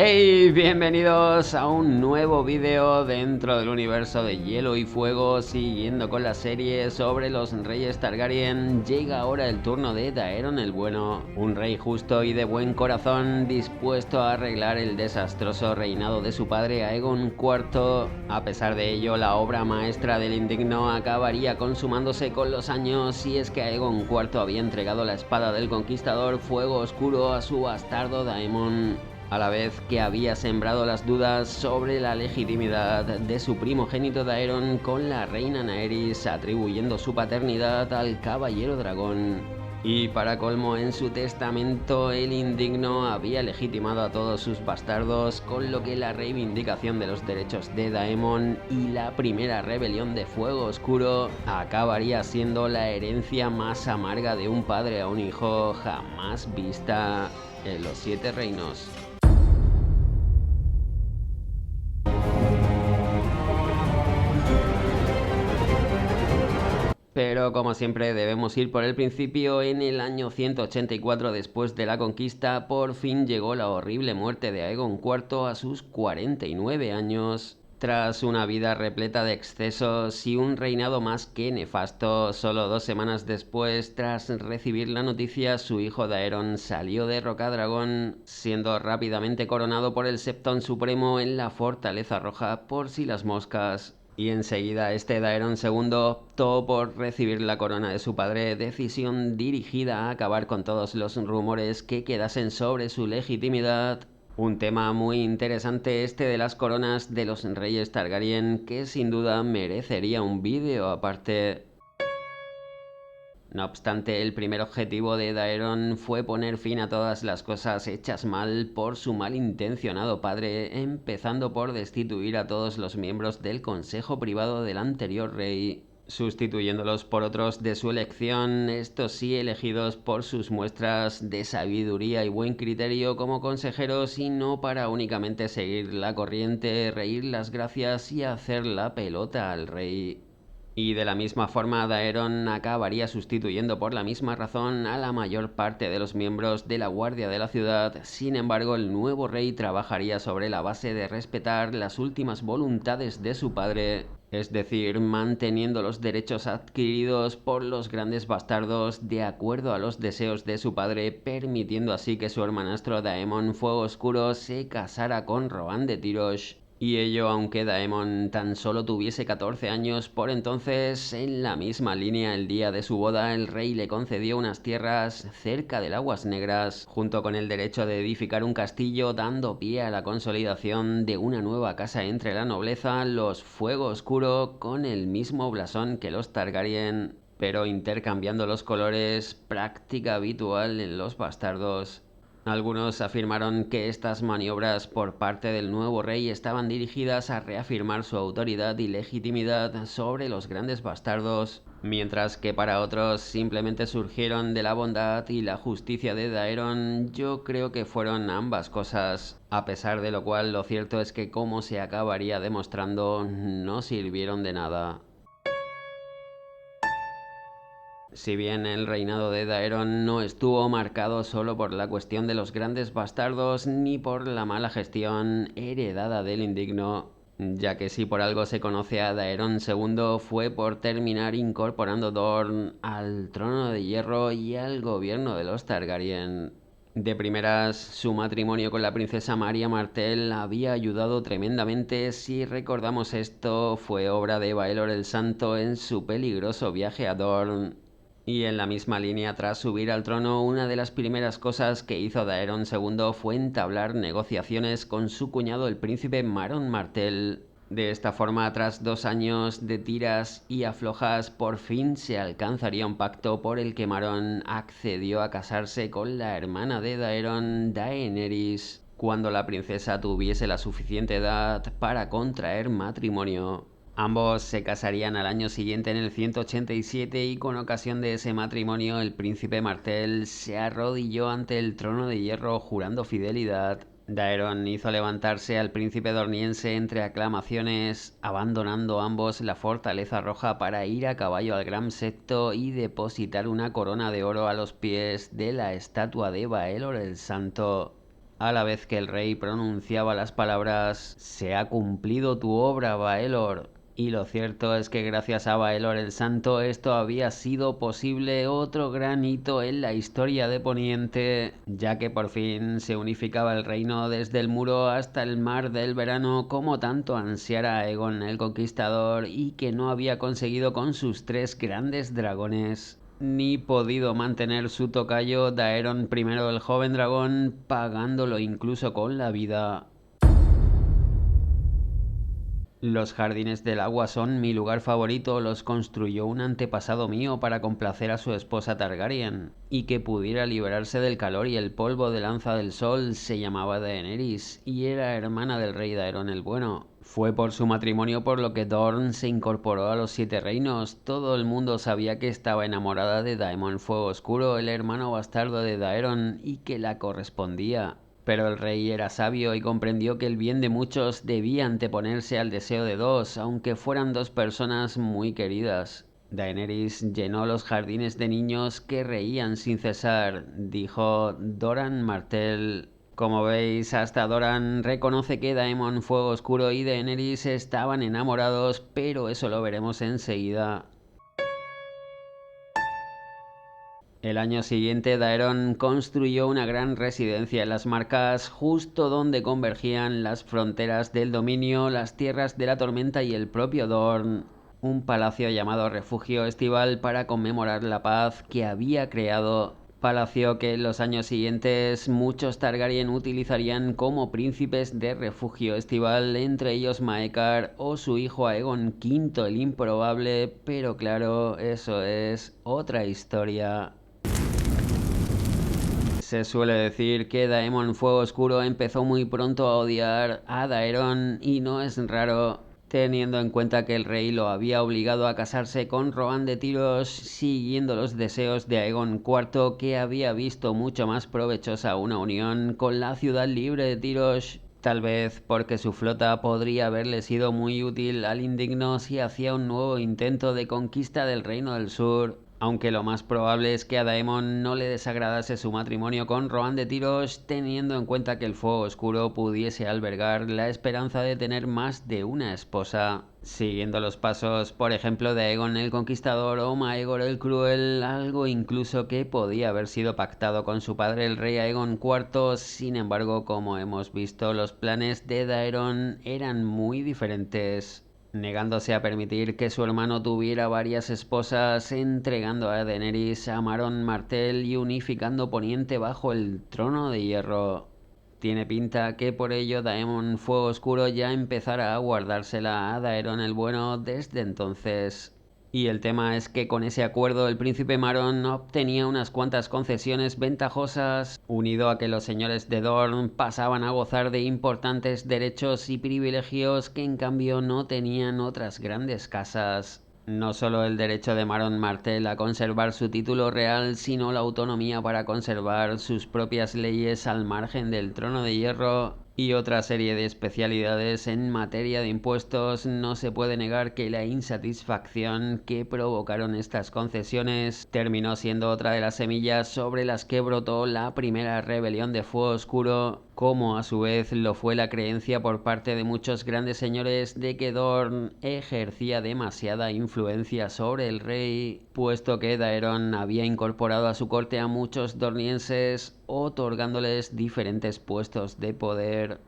Hey, bienvenidos a un nuevo vídeo dentro del universo de Hielo y Fuego. Siguiendo con la serie sobre los reyes Targaryen, llega ahora el turno de Daeron el Bueno, un rey justo y de buen corazón, dispuesto a arreglar el desastroso reinado de su padre Aegon IV. A pesar de ello, la obra maestra del indigno acabaría consumándose con los años, y es que Aegon IV había entregado la espada del conquistador Fuego Oscuro a su bastardo Daemon, a la vez que había sembrado las dudas sobre la legitimidad de su primogénito Daeron con la reina Naerys, atribuyendo su paternidad al caballero dragón. Y para colmo, en su testamento el indigno había legitimado a todos sus bastardos, con lo que la reivindicación de los derechos de Daemon y la primera rebelión de Fuego Oscuro acabaría siendo la herencia más amarga de un padre a un hijo jamás vista en los Siete Reinos. Pero como siempre debemos ir por el principio. En el año 184 después de la conquista, por fin llegó la horrible muerte de Aegon IV a sus 49 años. Tras una vida repleta de excesos y un reinado más que nefasto, solo 2 semanas después, tras recibir la noticia, su hijo Daeron salió de Rocadragón, siendo rápidamente coronado por el Septón Supremo en la Fortaleza Roja por si las moscas. Y enseguida este Daeron II optó por recibir la corona de su padre, decisión dirigida a acabar con todos los rumores que quedasen sobre su legitimidad. Un tema muy interesante este de las coronas de los reyes Targaryen, que sin duda merecería un vídeo aparte. No obstante, el primer objetivo de Daeron fue poner fin a todas las cosas hechas mal por su malintencionado padre, empezando por destituir a todos los miembros del consejo privado del anterior rey, sustituyéndolos por otros de su elección, estos sí elegidos por sus muestras de sabiduría y buen criterio como consejeros, y no para únicamente seguir la corriente, reír las gracias y hacer la pelota al rey. Y de la misma forma, Daeron acabaría sustituyendo por la misma razón a la mayor parte de los miembros de la guardia de la ciudad. Sin embargo, el nuevo rey trabajaría sobre la base de respetar las últimas voluntades de su padre, es decir, manteniendo los derechos adquiridos por los grandes bastardos de acuerdo a los deseos de su padre, permitiendo así que su hermanastro Daemon Fuego Oscuro se casara con Rohanne de Tyrosh. Y ello aunque Daemon tan solo tuviese 14 años por entonces. En la misma línea, el día de su boda, el rey le concedió unas tierras cerca del Aguas Negras, junto con el derecho de edificar un castillo, dando pie a la consolidación de una nueva casa entre la nobleza, los Fuego Oscuro, con el mismo blasón que los Targaryen, pero intercambiando los colores, práctica habitual en los bastardos. Algunos afirmaron que estas maniobras por parte del nuevo rey estaban dirigidas a reafirmar su autoridad y legitimidad sobre los grandes bastardos, mientras que para otros simplemente surgieron de la bondad y la justicia de Daeron. Yo creo que fueron ambas cosas, a pesar de lo cual lo cierto es que, como se acabaría demostrando, no sirvieron de nada. Si bien el reinado de Daeron no estuvo marcado solo por la cuestión de los grandes bastardos ni por la mala gestión heredada del indigno, ya que si por algo se conoce a Daeron II fue por terminar incorporando Dorne al trono de hierro y al gobierno de los Targaryen. De primeras, su matrimonio con la princesa María Martell había ayudado tremendamente. Si recordamos, esto fue obra de Baelor el Santo en su peligroso viaje a Dorne. Y en la misma línea, tras subir al trono, una de las primeras cosas que hizo Daeron II fue entablar negociaciones con su cuñado el príncipe Maron Martell. De esta forma, tras 2 años de tiras y aflojas, por fin se alcanzaría un pacto por el que Maron accedió a casarse con la hermana de Daeron, Daenerys, cuando la princesa tuviese la suficiente edad para contraer matrimonio. Ambos se casarían al año siguiente, en el 187, y con ocasión de ese matrimonio el príncipe Martell se arrodilló ante el trono de hierro jurando fidelidad. Daeron hizo levantarse al príncipe dorniense entre aclamaciones, abandonando ambos la Fortaleza Roja para ir a caballo al Gran Septo y depositar una corona de oro a los pies de la estatua de Baelor el Santo. a la vez que el rey pronunciaba las palabras «Se ha cumplido tu obra, Baelor». Y lo cierto es que gracias a Baelor el Santo esto había sido posible, otro gran hito en la historia de Poniente, ya que por fin se unificaba el reino desde el muro hasta el mar del verano, como tanto ansiara Aegon el Conquistador y que no había conseguido con sus 3 grandes dragones, ni podido mantener su tocayo Daeron I el joven dragón, pagándolo incluso con la vida. Los jardines del agua son mi lugar favorito, los construyó un antepasado mío para complacer a su esposa Targaryen, y que pudiera liberarse del calor y el polvo de lanza del sol. Se llamaba Daenerys, y era hermana del rey Daeron el Bueno. Fue por su matrimonio por lo que Dorne se incorporó a los 7 reinos. Todo el mundo sabía que estaba enamorada de Daemon Fuego Oscuro, el hermano bastardo de Daeron, y que la correspondía. Pero el rey era sabio y comprendió que el bien de muchos debía anteponerse al deseo de 2, aunque fueran 2 personas muy queridas. Daenerys llenó los jardines de niños que reían sin cesar, dijo Doran Martell. Como veis, hasta Doran reconoce que Daemon Fuego Oscuro y Daenerys estaban enamorados, pero eso lo veremos enseguida. El año siguiente, Daeron construyó una gran residencia en las Marcas, justo donde convergían las fronteras del dominio, las tierras de la tormenta y el propio Dorne. Un palacio llamado Refugio Estival para conmemorar la paz que había creado. Palacio que en los años siguientes muchos Targaryen utilizarían como príncipes de refugio estival, entre ellos Maekar o su hijo Aegon V el Improbable, pero claro, eso es otra historia. Se suele decir que Daemon Fuego Oscuro empezó muy pronto a odiar a Daeron, y no es raro, teniendo en cuenta que el rey lo había obligado a casarse con Rohan de Tyros, siguiendo los deseos de Aegon IV, que había visto mucho más provechosa una unión con la ciudad libre de Tyros. Tal vez porque su flota podría haberle sido muy útil al indigno si hacía un nuevo intento de conquista del Reino del Sur. Aunque lo más probable es que a Daemon no le desagradase su matrimonio con Rohan de Tyros, teniendo en cuenta que el Fuego Oscuro pudiese albergar la esperanza de tener más de una esposa. Siguiendo los pasos, por ejemplo, de Aegon el Conquistador o Maegor el Cruel, algo incluso que podía haber sido pactado con su padre el rey Aegon IV. Sin embargo, como hemos visto, los planes de Daeron eran muy diferentes, negándose a permitir que su hermano tuviera varias esposas, entregando a Daenerys a Maron Martell y unificando Poniente bajo el trono de hierro. Tiene pinta que por ello Daemon Fuego Oscuro ya empezara a guardársela a Daeron el Bueno desde entonces. Y el tema es que con ese acuerdo el príncipe Maron obtenía unas cuantas concesiones ventajosas, unido a que los señores de Dorne pasaban a gozar de importantes derechos y privilegios que en cambio no tenían otras grandes casas. No solo el derecho de Maron Martell a conservar su título real, sino la autonomía para conservar sus propias leyes al margen del trono de hierro y otra serie de especialidades en materia de impuestos. No se puede negar que la insatisfacción que provocaron estas concesiones terminó siendo otra de las semillas sobre las que brotó la primera rebelión de Fuego Oscuro, como a su vez lo fue la creencia por parte de muchos grandes señores de que Dorne ejercía demasiada influencia sobre el rey, puesto que Daeron había incorporado a su corte a muchos dornienses, otorgándoles diferentes puestos de poder.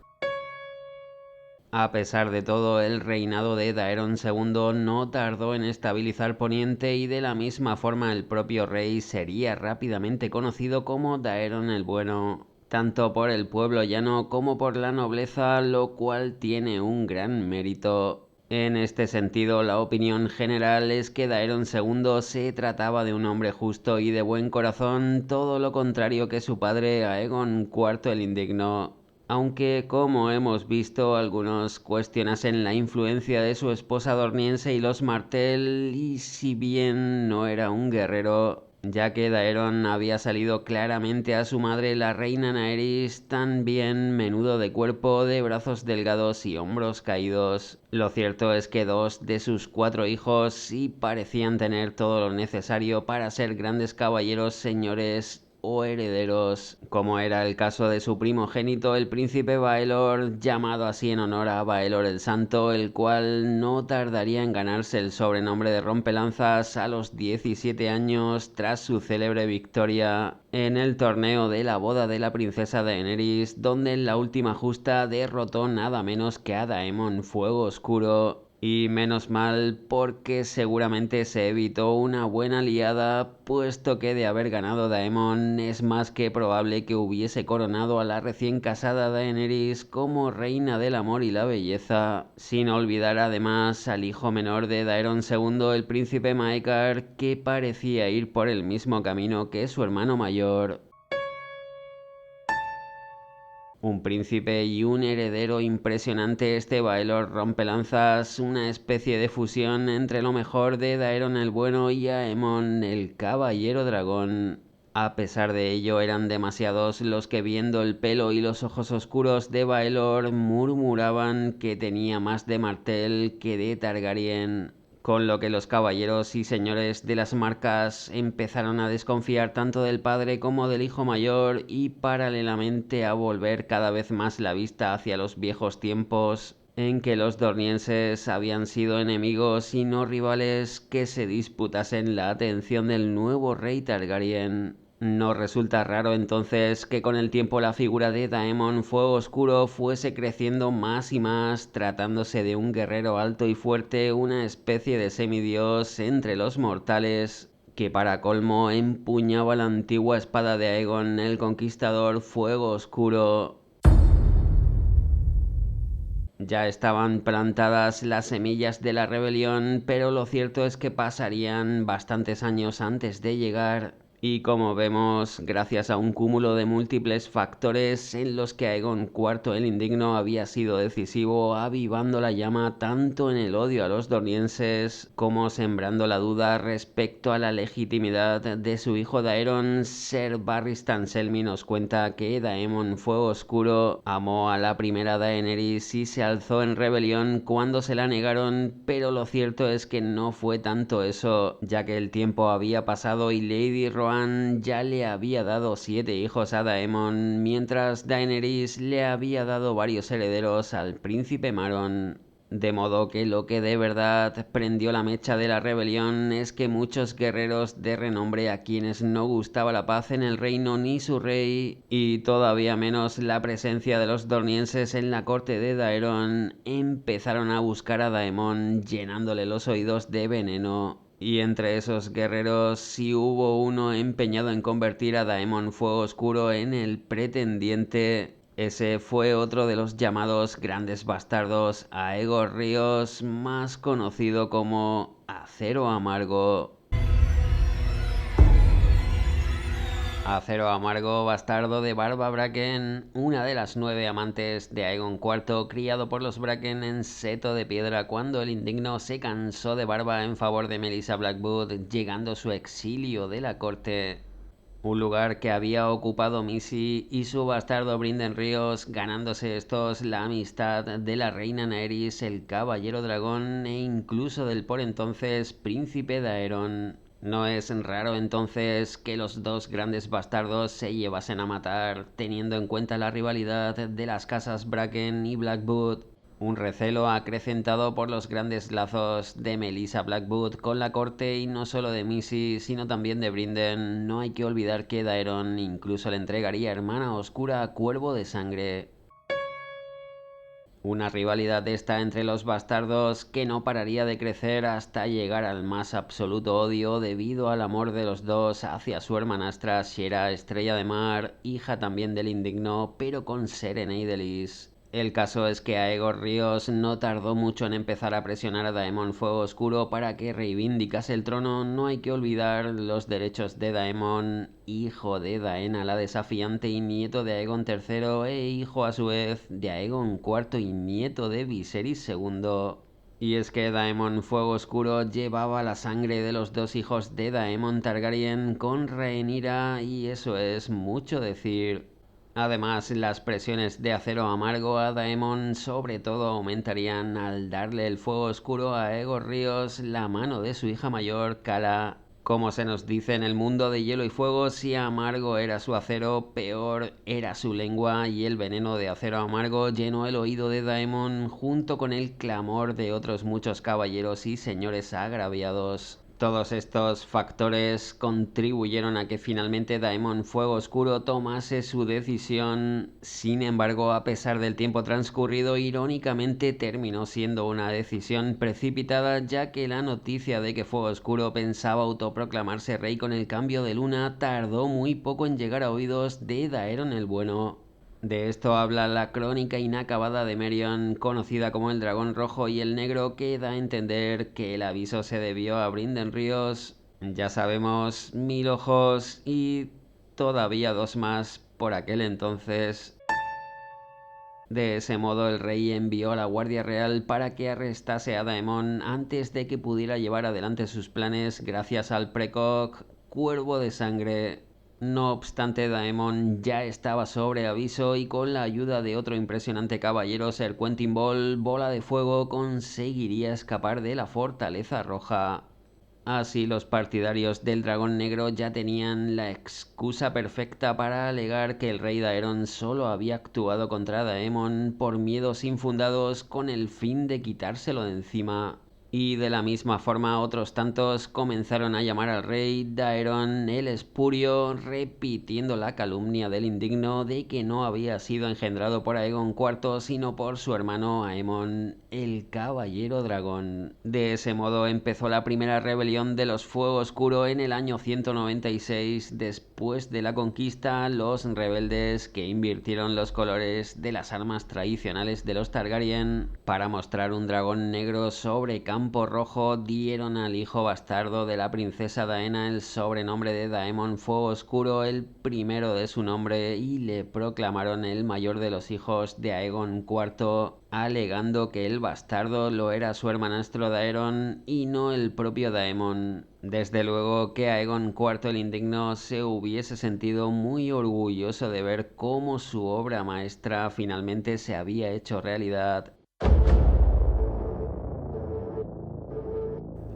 A pesar de todo, el reinado de Daeron II no tardó en estabilizar Poniente, y de la misma forma el propio rey sería rápidamente conocido como Daeron el Bueno, tanto por el pueblo llano como por la nobleza, lo cual tiene un gran mérito. En este sentido, la opinión general es que Daeron II se trataba de un hombre justo y de buen corazón, todo lo contrario que su padre Aegon IV el Indigno. Aunque, como hemos visto, algunos cuestionasen la influencia de su esposa dorniense y los Martell, y si bien no era un guerrero, ya que Daeron había salido claramente a su madre, la reina Naerys, también menudo de cuerpo, de brazos delgados y hombros caídos. Lo cierto es que 2 de sus 4 hijos sí parecían tener todo lo necesario para ser grandes caballeros señores, o herederos, como era el caso de su primogénito, el príncipe Baelor, llamado así en honor a Baelor el Santo, el cual no tardaría en ganarse el sobrenombre de Rompelanzas a los 17 años tras su célebre victoria en el torneo de la boda de la princesa Daenerys, donde en la última justa derrotó nada menos que a Daemon Fuego Oscuro. Y menos mal, porque seguramente se evitó una buena liada, puesto que de haber ganado Daemon es más que probable que hubiese coronado a la recién casada Daenerys como reina del amor y la belleza, sin olvidar además al hijo menor de Daeron II, el príncipe Maekar, que parecía ir por el mismo camino que su hermano mayor. Un príncipe y un heredero impresionante, este Baelor Rompelanzas, una especie de fusión entre lo mejor de Daeron el Bueno y Aemon el Caballero Dragón. A pesar de ello, eran demasiados los que, viendo el pelo y los ojos oscuros de Baelor, murmuraban que tenía más de Martell que de Targaryen, con lo que los caballeros y señores de las marcas empezaron a desconfiar tanto del padre como del hijo mayor y paralelamente a volver cada vez más la vista hacia los viejos tiempos en que los dornienses habían sido enemigos y no rivales que se disputasen la atención del nuevo rey Targaryen. No resulta raro entonces que con el tiempo la figura de Daemon Fuego Oscuro fuese creciendo más y más, tratándose de un guerrero alto y fuerte, una especie de semidios entre los mortales, que para colmo empuñaba la antigua espada de Aegon el Conquistador Fuego Oscuro. Ya estaban plantadas las semillas de la rebelión, pero lo cierto es que pasarían bastantes años antes de llegar. Y como vemos, gracias a un cúmulo de múltiples factores en los que Aegon IV el Indigno había sido decisivo, avivando la llama tanto en el odio a los dornienses como sembrando la duda respecto a la legitimidad de su hijo Daeron, Ser Barristan Selmy nos cuenta que Daemon Fuego Oscuro amó a la primera Daenerys y se alzó en rebelión cuando se la negaron, pero lo cierto es que no fue tanto eso, ya que el tiempo había pasado y Lady Rohan ya le había dado 7 hijos a Daemon, mientras Daenerys le había dado varios herederos al príncipe Maron. De modo que lo que de verdad prendió la mecha de la rebelión es que muchos guerreros de renombre a quienes no gustaba la paz en el reino ni su rey, y todavía menos la presencia de los dornienses en la corte de Daeron, empezaron a buscar a Daemon llenándole los oídos de veneno. Y entre esos guerreros sí hubo uno empeñado en convertir a Daemon Fuego Oscuro en el pretendiente. Ese fue otro de los llamados grandes bastardos, Aegor Ríos, más conocido como Acero Amargo. Acero Amargo, bastardo de Barba Bracken, una de las 9 amantes de Aegon IV, criado por los Bracken en Seto de Piedra cuando el Indigno se cansó de Barba en favor de Melissa Blackwood, llegando su exilio de la corte. Un lugar que había ocupado Missy y su bastardo Brynden Ríos, ganándose estos la amistad de la reina Naerys, el caballero dragón e incluso del por entonces príncipe Daeron. No es raro entonces que los dos grandes bastardos se llevasen a matar, teniendo en cuenta la rivalidad de las casas Bracken y Blackwood. Un recelo acrecentado por los grandes lazos de Melissa Blackwood con la corte, y no solo de Missy, sino también de Brynden. No hay que olvidar que Daeron incluso le entregaría hermana oscura a Cuervo de Sangre. Una rivalidad esta entre los bastardos que no pararía de crecer hasta llegar al más absoluto odio debido al amor de los dos hacia su hermanastra Shera Estrella de Mar, hija también del Indigno, pero con Sereneidelis. El caso es que Aegor Ríos no tardó mucho en empezar a presionar a Daemon Fuego Oscuro para que reivindicase el trono. No hay que olvidar los derechos de Daemon, hijo de Daena la desafiante y nieto de Aegon III, e hijo a su vez de Aegon IV y nieto de Viserys II. Y es que Daemon Fuego Oscuro llevaba la sangre de los dos hijos de Daemon Targaryen con Rhaenyra, y eso es mucho decir. Además, las presiones de Acero Amargo a Daemon sobre todo aumentarían al darle el fuego oscuro a Aegor Ríos, la mano de su hija mayor, Cala. Como se nos dice en el mundo de Hielo y Fuego, si amargo era su acero, peor era su lengua, y el veneno de acero amargo llenó el oído de Daemon junto con el clamor de otros muchos caballeros y señores agraviados. Todos estos factores contribuyeron a que finalmente Daemon Fuego Oscuro tomase su decisión. Sin embargo, a pesar del tiempo transcurrido, irónicamente terminó siendo una decisión precipitada, ya que la noticia de que Fuego Oscuro pensaba autoproclamarse rey con el cambio de luna tardó muy poco en llegar a oídos de Daeron el Bueno. De esto habla la crónica inacabada de Merion, conocida como el Dragón Rojo y el Negro, que da a entender que el aviso se debió a Brynden Ríos, ya sabemos, 1000 ojos y todavía 2 más por aquel entonces. De ese modo el rey envió a la Guardia Real para que arrestase a Daemon antes de que pudiera llevar adelante sus planes gracias al precoz Cuervo de Sangre. No obstante, Daemon ya estaba sobre aviso y con la ayuda de otro impresionante caballero, Ser Quentin Ball, Bola de Fuego, conseguiría escapar de la Fortaleza Roja. Así, los partidarios del Dragón Negro ya tenían la excusa perfecta para alegar que el rey Daeron solo había actuado contra Daemon por miedos infundados con el fin de quitárselo de encima. Y de la misma forma otros tantos comenzaron a llamar al rey Daeron el Espurio, repitiendo la calumnia del indigno de que no había sido engendrado por Aegon IV sino por su hermano Aemon, el Caballero Dragón. De ese modo empezó la primera rebelión de los Fuego Oscuro en el año 196 después de la conquista. Los rebeldes, que invirtieron los colores de las armas tradicionales de los Targaryen para mostrar un dragón negro sobre campo rojo, dieron al hijo bastardo de la princesa Daena el sobrenombre de Daemon Fuego Oscuro, el primero de su nombre, y le proclamaron el mayor de los hijos de Aegon IV, alegando que el bastardo lo era su hermanastro Daeron y no el propio Daemon. Desde luego que Aegon IV el Indigno se hubiese sentido muy orgulloso de ver cómo su obra maestra finalmente se había hecho realidad.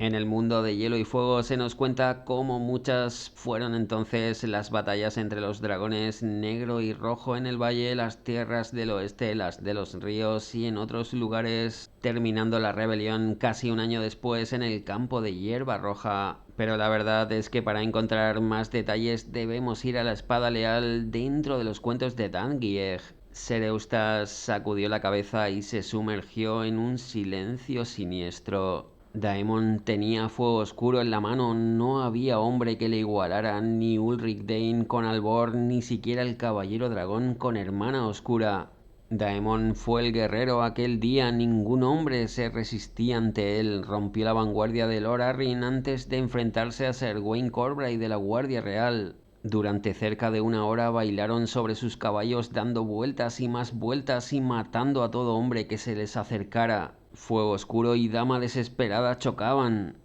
En el mundo de Hielo y Fuego se nos cuenta cómo muchas fueron entonces las batallas entre los dragones negro y rojo en el valle, las tierras del oeste, las de los ríos y en otros lugares, terminando la rebelión casi un año después en el campo de Hierba Roja. Pero la verdad es que para encontrar más detalles debemos ir a la Espada Leal dentro de los cuentos de Dangieg. Ser Eustas sacudió la cabeza y se sumergió en un silencio siniestro. Daemon tenía fuego oscuro en la mano, no había hombre que le igualara, ni Ulrich Dane con Albor, ni siquiera el caballero dragón con hermana oscura. Daemon fue el guerrero aquel día, ningún hombre se resistía ante él, rompió la vanguardia de Lord Arryn antes de enfrentarse a Ser Wayne Corbray de la Guardia Real. Durante cerca de una hora bailaron sobre sus caballos dando vueltas y más vueltas y matando a todo hombre que se les acercara. Fuego Oscuro y Dama Desesperada chocaban.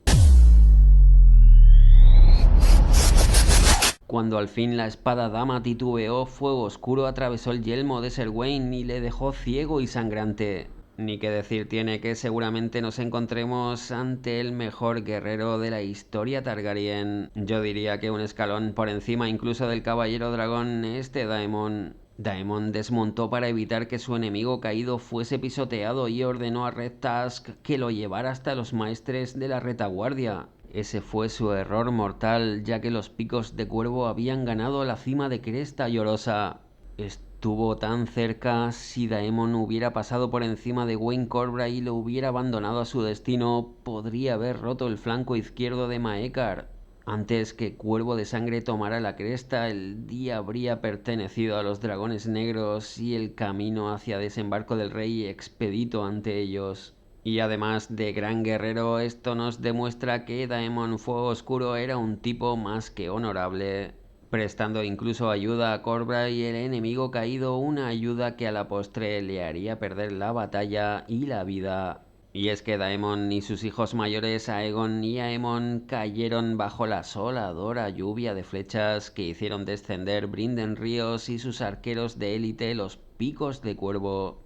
Cuando al fin la espada Dama titubeó, Fuego Oscuro atravesó el yelmo de Ser Wayne y le dejó ciego y sangrante. Ni que decir tiene que seguramente nos encontremos ante el mejor guerrero de la historia Targaryen. Yo diría que un escalón por encima incluso del caballero dragón, Daemon. Daemon desmontó para evitar que su enemigo caído fuese pisoteado y ordenó a Red Tusk que lo llevara hasta los maestres de la retaguardia. Ese fue su error mortal, ya que los picos de cuervo habían ganado la cima de Cresta Llorosa. Estuvo tan cerca. Si Daemon hubiera pasado por encima de Wayne Corbray y lo hubiera abandonado a su destino, podría haber roto el flanco izquierdo de Maekar. Antes que Cuervo de Sangre tomara la cresta, el día habría pertenecido a los dragones negros y el camino hacia desembarco del rey expedito ante ellos. Y además de gran guerrero, esto nos demuestra que Daemon Fuego Oscuro era un tipo más que honorable, prestando incluso ayuda a Corbray, el enemigo caído, una ayuda que a la postre le haría perder la batalla y la vida. Y es que Daemon y sus hijos mayores Aegon y Aemon cayeron bajo la asoladora lluvia de flechas que hicieron descender Brynden Ríos y sus arqueros de élite los picos de cuervo.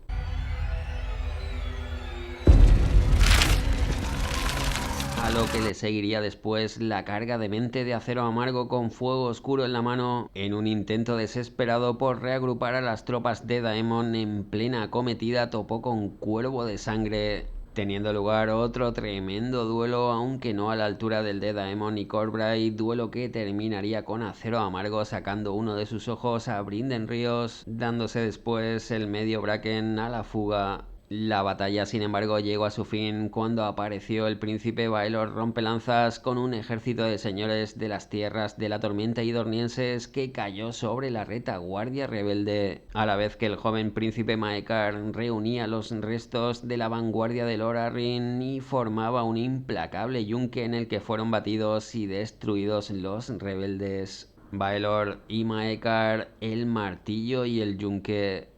lo que le seguiría después la carga de mente de Acero Amargo con Fuego Oscuro en la mano, en un intento desesperado por reagrupar a las tropas de Daemon en plena acometida topó con Cuervo de Sangre, teniendo lugar otro tremendo duelo, aunque no a la altura del de Daemon y Corbray, duelo que terminaría con Acero Amargo sacando uno de sus ojos a Brynden Ríos, dándose después el medio Bracken a la fuga. La batalla, sin embargo, llegó a su fin cuando apareció el príncipe Baelor Rompelanzas con un ejército de señores de las tierras de la tormenta idornienses que cayó sobre la retaguardia rebelde, a la vez que el joven príncipe Maekar reunía los restos de la vanguardia de Lord Arryn y formaba un implacable yunque en el que fueron batidos y destruidos los rebeldes. Baelor y Maekar, el martillo y el yunque.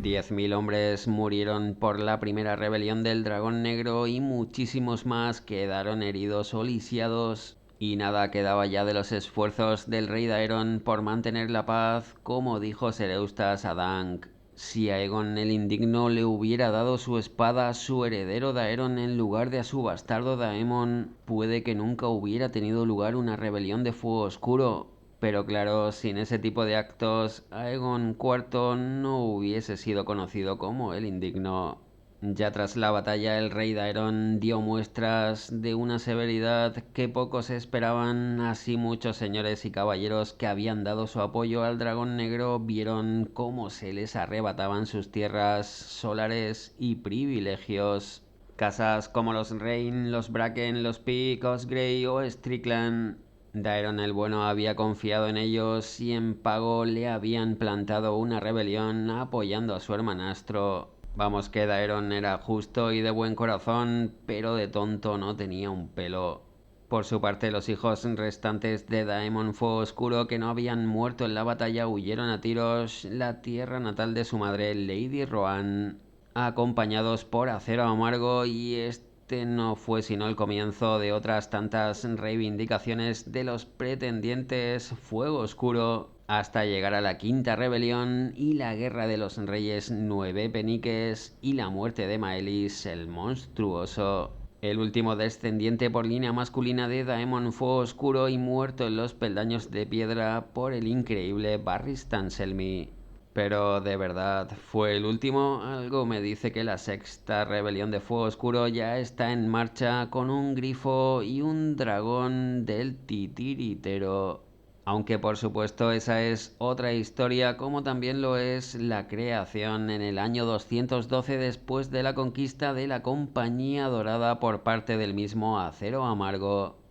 10.000 hombres murieron por la primera rebelión del Dragón Negro y muchísimos más quedaron heridos o lisiados. Y nada quedaba ya de los esfuerzos del rey Daeron por mantener la paz, como dijo Sereustas a Dunk. Si Aegon el Indigno le hubiera dado su espada a su heredero Daeron en lugar de a su bastardo Daemon, puede que nunca hubiera tenido lugar una rebelión de Fuego Oscuro. Pero claro, sin ese tipo de actos, Aegon IV no hubiese sido conocido como el Indigno. Ya tras la batalla, el rey Daeron dio muestras de una severidad que pocos esperaban, así muchos señores y caballeros que habían dado su apoyo al Dragón Negro vieron cómo se les arrebataban sus tierras, solares y privilegios. Casas como los Rain, los Bracken, los Pyke, Osgrey o Strickland. Daeron el Bueno había confiado en ellos y en pago le habían plantado una rebelión apoyando a su hermanastro. Vamos que Daeron era justo y de buen corazón, pero de tonto no tenía un pelo. Por su parte, los hijos restantes de Daemon Fuego Oscuro que no habían muerto en la batalla huyeron a Tyrosh, la tierra natal de su madre Lady Rohan, acompañados por Acero Amargo, y este no fue sino el comienzo de otras tantas reivindicaciones de los pretendientes Fuego Oscuro hasta llegar a la Quinta Rebelión y la Guerra de los Reyes Nueve Peniques y la muerte de Maelis el Monstruoso, el último descendiente por línea masculina de Daemon Fuego Oscuro y muerto en los peldaños de piedra por el increíble Barristan Selmy. Pero de verdad, ¿fue el último? Algo me dice que la sexta rebelión de Fuego Oscuro ya está en marcha con un grifo y un dragón del titiritero. Aunque por supuesto esa es otra historia, como también lo es la creación en el año 212 después de la conquista de la Compañía Dorada por parte del mismo Acero Amargo.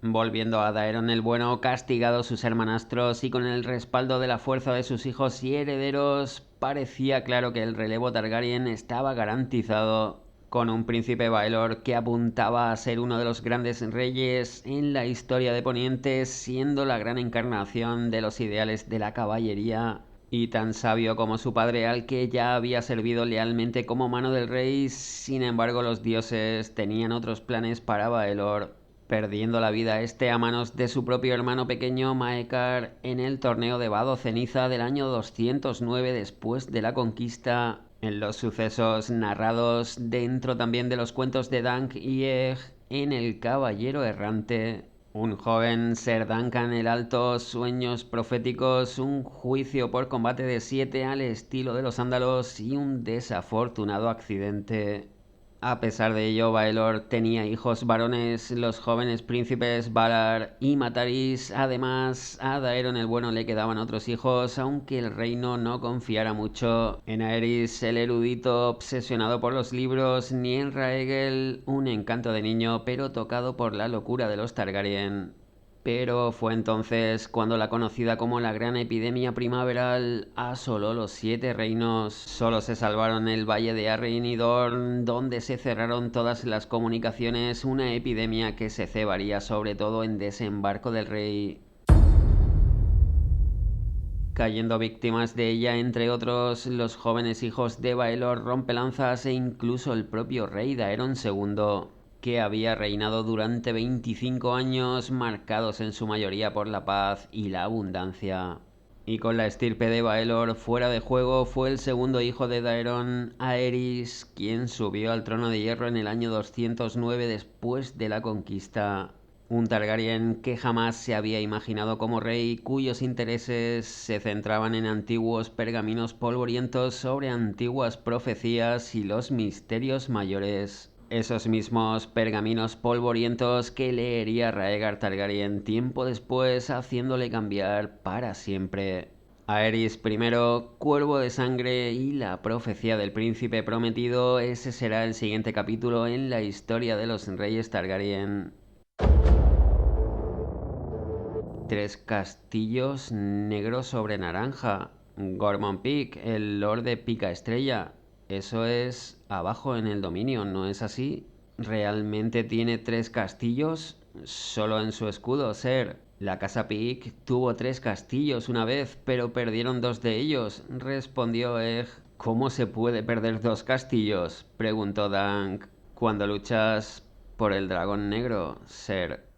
Volviendo a Daeron el Bueno, castigados sus hermanastros y con el respaldo de la fuerza de sus hijos y herederos, parecía claro que el relevo Targaryen estaba garantizado, con un príncipe Baelor que apuntaba a ser uno de los grandes reyes en la historia de Poniente, siendo la gran encarnación de los ideales de la caballería, y tan sabio como su padre al que ya había servido lealmente como mano del rey. Sin embargo, los dioses tenían otros planes para Baelor, perdiendo la vida este a manos de su propio hermano pequeño Maekar en el torneo de Vado Ceniza del año 209 después de la conquista, en los sucesos narrados dentro también de los cuentos de Dunk y Egg en El Caballero Errante. Un joven Ser Duncan el Alto, sueños proféticos, un juicio por combate de 7 al estilo de los ándalos y un desafortunado accidente. A pesar de ello, Baelor tenía hijos varones, los jóvenes príncipes Valar y Mataris. Además, a Daeron el Bueno le quedaban otros hijos, aunque el reino no confiara mucho en Aerys, el erudito obsesionado por los libros, ni en Raegel, un encanto de niño pero tocado por la locura de los Targaryen. Pero fue entonces cuando la conocida como la Gran Epidemia Primaveral asoló los 7 reinos. Solo se salvaron el valle de Arryn y Dorne, donde se cerraron todas las comunicaciones, una epidemia que se cebaría sobre todo en Desembarco del Rey, cayendo víctimas de ella entre otros los jóvenes hijos de Baelor Rompelanzas e incluso el propio rey Daeron II, que había reinado durante 25 años marcados en su mayoría por la paz y la abundancia. Y con la estirpe de Baelor fuera de juego, fue el segundo hijo de Daeron, Aerys, quien subió al trono de hierro en el año 209 después de la conquista. Un Targaryen que jamás se había imaginado como rey, cuyos intereses se centraban en antiguos pergaminos polvorientos sobre antiguas profecías y los misterios mayores. Esos mismos pergaminos polvorientos que leería Rhaegar Targaryen tiempo después, haciéndole cambiar para siempre. Aerys I, cuervo de sangre y la profecía del príncipe prometido, ese será el siguiente capítulo en la historia de los reyes Targaryen. Tres castillos negros sobre naranja. Gormon Peak, el Lord de Pica Estrella. Eso es abajo en el dominio, ¿no es así? ¿Realmente tiene tres castillos? Solo en su escudo, Ser. La casa Peak tuvo tres castillos una vez, pero perdieron dos de ellos, respondió Egg. ¿Cómo se puede perder dos castillos?, preguntó Dank. Cuando luchas por el dragón negro, Ser.